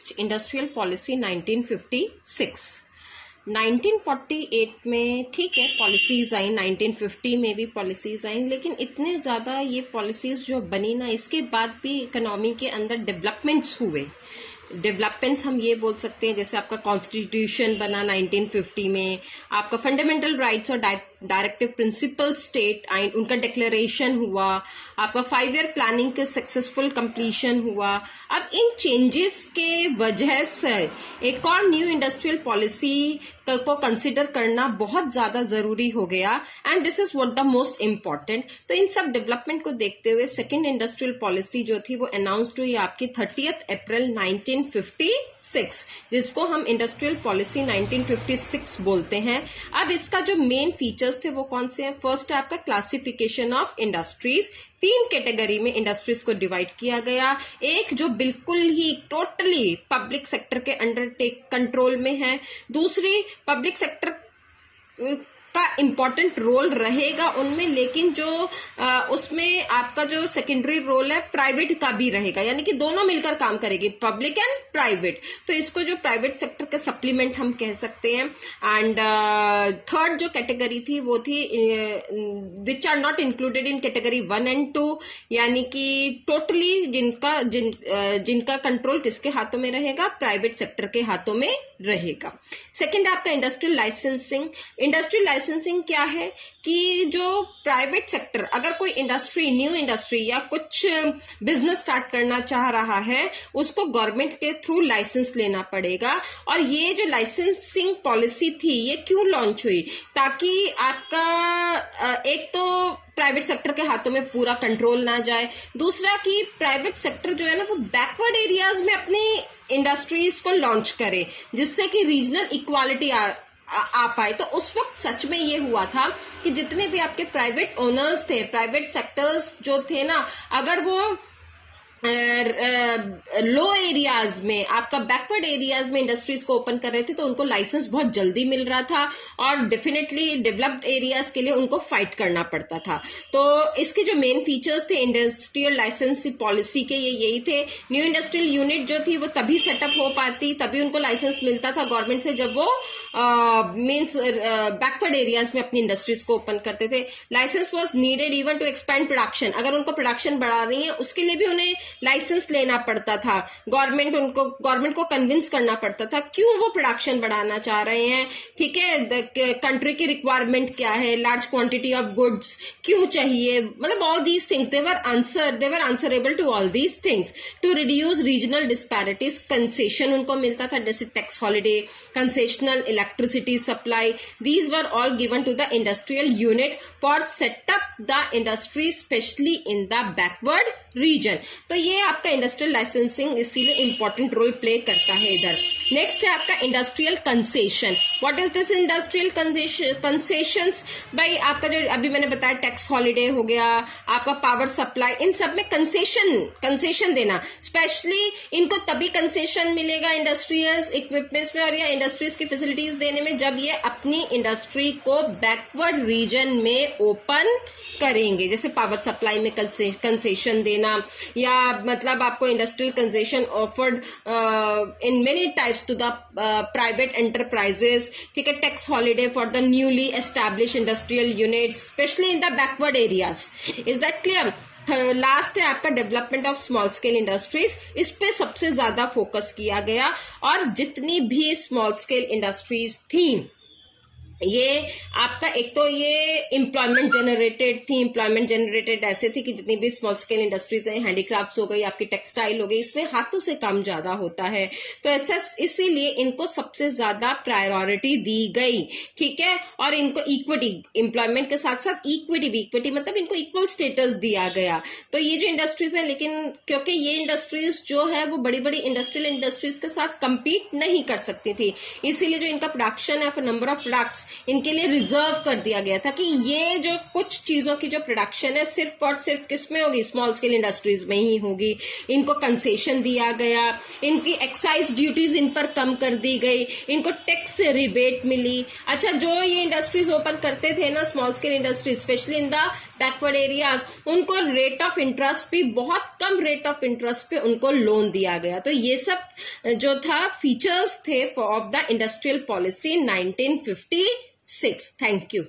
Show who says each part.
Speaker 1: Next industrial policy 1956। 1948 में ठीक है पॉलिसीज आई, 1950 में भी पॉलिसीज आई, लेकिन इतने ज़्यादा ये पॉलिसीज जो बनी ना, इसके बाद भी इकोनॉमी के अंदर डेवलपमेंट्स हुए। डेवलपमेंट्स हम ये बोल सकते हैं, जैसे आपका कॉन्स्टिट्यूशन बना 1950 में, आपका फंडामेंटल राइट्स और डायरेक्टिव प्रिंसिपल स्टेट आइन उनका डिक्लेरेशन हुआ, आपका 5 ईयर प्लानिंग के सक्सेसफुल कंप्लीशन हुआ। अब इन चेंजेस के वजह से एक और न्यू इंडस्ट्रियल पॉलिसी को कंसिडर करना बहुत ज्यादा जरूरी हो गया, and this is what the most important. तो इन सब डेवलपमेंट को देखते हुए सेकेंड इंडस्ट्रियल पॉलिसी जो थी वो अनाउंस्ड हुई आपकी 30 अप्रैल 1956, जिसको हम इंडस्ट्रियल पॉलिसी 1956 बोलते हैं। अब इसका जो मेन फीचर्स थे वो कौन से हैं? फर्स्ट है आपका क्लासिफिकेशन ऑफ इंडस्ट्रीज। 3 कैटेगरी में इंडस्ट्रीज को डिवाइड किया गया। एक जो बिल्कुल ही टोटली पब्लिक सेक्टर के अंडर कंट्रोल में है, दूसरी पब्लिक सेक्टर का इम्पोर्टेंट रोल रहेगा उनमें, लेकिन जो उसमें आपका जो सेकेंडरी रोल है प्राइवेट का भी रहेगा, यानी कि दोनों मिलकर काम करेगी, पब्लिक एंड प्राइवेट। तो इसको जो प्राइवेट सेक्टर का सप्लीमेंट हम कह सकते हैं। एंड थर्ड जो कैटेगरी थी वो थी which are not included in category 1 and 2, यानी कि टोटली जिनका कंट्रोल किसके हाथों में रहेगा? प्राइवेट सेक्टर के हाथों में रहेगा। सेकेंड आपका इंडस्ट्रियल लाइसेंसिंग। इंडस्ट्रियल लाइसेंसिंग क्या है कि जो प्राइवेट सेक्टर अगर कोई इंडस्ट्री, न्यू इंडस्ट्री या कुछ बिजनेस स्टार्ट करना चाह रहा है, उसको गवर्नमेंट के थ्रू लाइसेंस लेना पड़ेगा। और ये जो लाइसेंसिंग पॉलिसी थी ये क्यों लॉन्च हुई? ताकि आपका एक तो प्राइवेट सेक्टर के हाथों में पूरा कंट्रोल ना जाए, दूसरा कि प्राइवेट सेक्टर जो है ना वो बैकवर्ड एरियाज में अपनी इंडस्ट्रीज को लॉन्च करे, जिससे कि रीजनल इक्वालिटी आ पाए। तो उस वक्त सच में ये हुआ था कि जितने भी आपके प्राइवेट ओनर्स थे, प्राइवेट सेक्टर्स जो थे ना, अगर वो लो एरियाज में, आपका बैकवर्ड एरियाज में इंडस्ट्रीज को ओपन कर रहे थे, तो उनको लाइसेंस बहुत जल्दी मिल रहा था और डेफिनेटली डेवलप्ड एरियाज के लिए उनको फाइट करना पड़ता था। तो इसके जो मेन फीचर्स थे इंडस्ट्रियल लाइसेंस पॉलिसी के ये यही थे। न्यू इंडस्ट्रियल यूनिट जो थी वो तभी सेटअप हो पाती, तभी उनको लाइसेंस मिलता था गवर्नमेंट से, जब वो मीन्स बैकवर्ड एरियाज में अपनी इंडस्ट्रीज को ओपन करते थे। Licence was needed even to expand production. अगर उनको प्रोडक्शन बढ़ा रही है उसके लिए भी उन्हें लाइसेंस लेना पड़ता था। गवर्नमेंट को कन्विंस करना पड़ता था क्यों वो प्रोडक्शन बढ़ाना चाह रहे हैं, ठीक है, कंट्री की रिक्वायरमेंट क्या है, लार्ज क्वांटिटी ऑफ गुड्स क्यों चाहिए, मतलब all these things they were answerable to all these things. To reduce regional disparities, concession उनको मिलता था, जैसे tax holiday, concessional electricity supply, these were all given to the industrial unit for setup the industry specially in the backward region. तो ये आपका industrial licensing इसीलिए important role play करता है इधर। नेक्स्ट है आपका industrial concession. What is this industrial concessions? भाई आपका जो अभी मैंने बताया टैक्स हॉलिडे हो गया, आपका पावर सप्लाई, इन सब में कंसेशन देना। स्पेशली इनको तभी कंसेशन मिलेगा इंडस्ट्रियल इक्विपमेंट्स में और या इंडस्ट्रीज की फैसिलिटीज देने में जब ये अपनी इंडस्ट्री को बैकवर्ड रीजन में ओपन करेंगे, जैसे पावर सप्लाई में कंसेशन देना, या मतलब आपको industrial concession offered in many types to the private enterprises, ठीक है, tax holiday for the newly establish industrial units specially in the backward areas. Is that clear? Last है आपका development of small scale industries. इस पे सबसे ज्यादा focus किया गया और जितनी भी स्मॉल स्केल इंडस्ट्रीज थी ये आपका एक तो ये एम्प्लॉयमेंट जनरेटेड ऐसे थी कि जितनी भी स्मॉल स्केल इंडस्ट्रीज है, हैंडीक्राफ्ट्स हो गई, आपकी टेक्सटाइल हो गई, इसमें हाथों से काम ज्यादा होता है, तो ऐसा इसीलिए इनको सबसे ज्यादा प्रायोरिटी दी गई, ठीक है। और इनको इक्विटी, एम्प्लॉयमेंट के साथ साथ इक्विटी मतलब इनको इक्वल स्टेटस दिया गया। तो ये जो इंडस्ट्रीज है, लेकिन क्योंकि ये इंडस्ट्रीज जो है वो बड़ी बड़ी इंडस्ट्रियल इंडस्ट्रीज के साथ कंपीट नहीं कर सकती थी, इसीलिए जो इनका प्रोडक्शन है, नंबर ऑफ प्रोडक्ट्स इनके लिए रिजर्व कर दिया गया था कि ये जो कुछ चीजों की जो प्रोडक्शन है सिर्फ और सिर्फ किस में होगी, स्मॉल स्केल इंडस्ट्रीज में ही होगी। इनको कंसेशन दिया गया, इनकी एक्साइज ड्यूटीज इन पर कम कर दी गई, इनको टैक्स रिबेट मिली। अच्छा, जो ये इंडस्ट्रीज ओपन करते थे ना, small scale industries specially in the backward areas, उनको रेट ऑफ इंटरेस्ट भी बहुत कम रेट ऑफ इंटरेस्ट पे उनको लोन दिया गया। तो ये सब जो था फीचर्स थे of the industrial policy 1956। Thank you.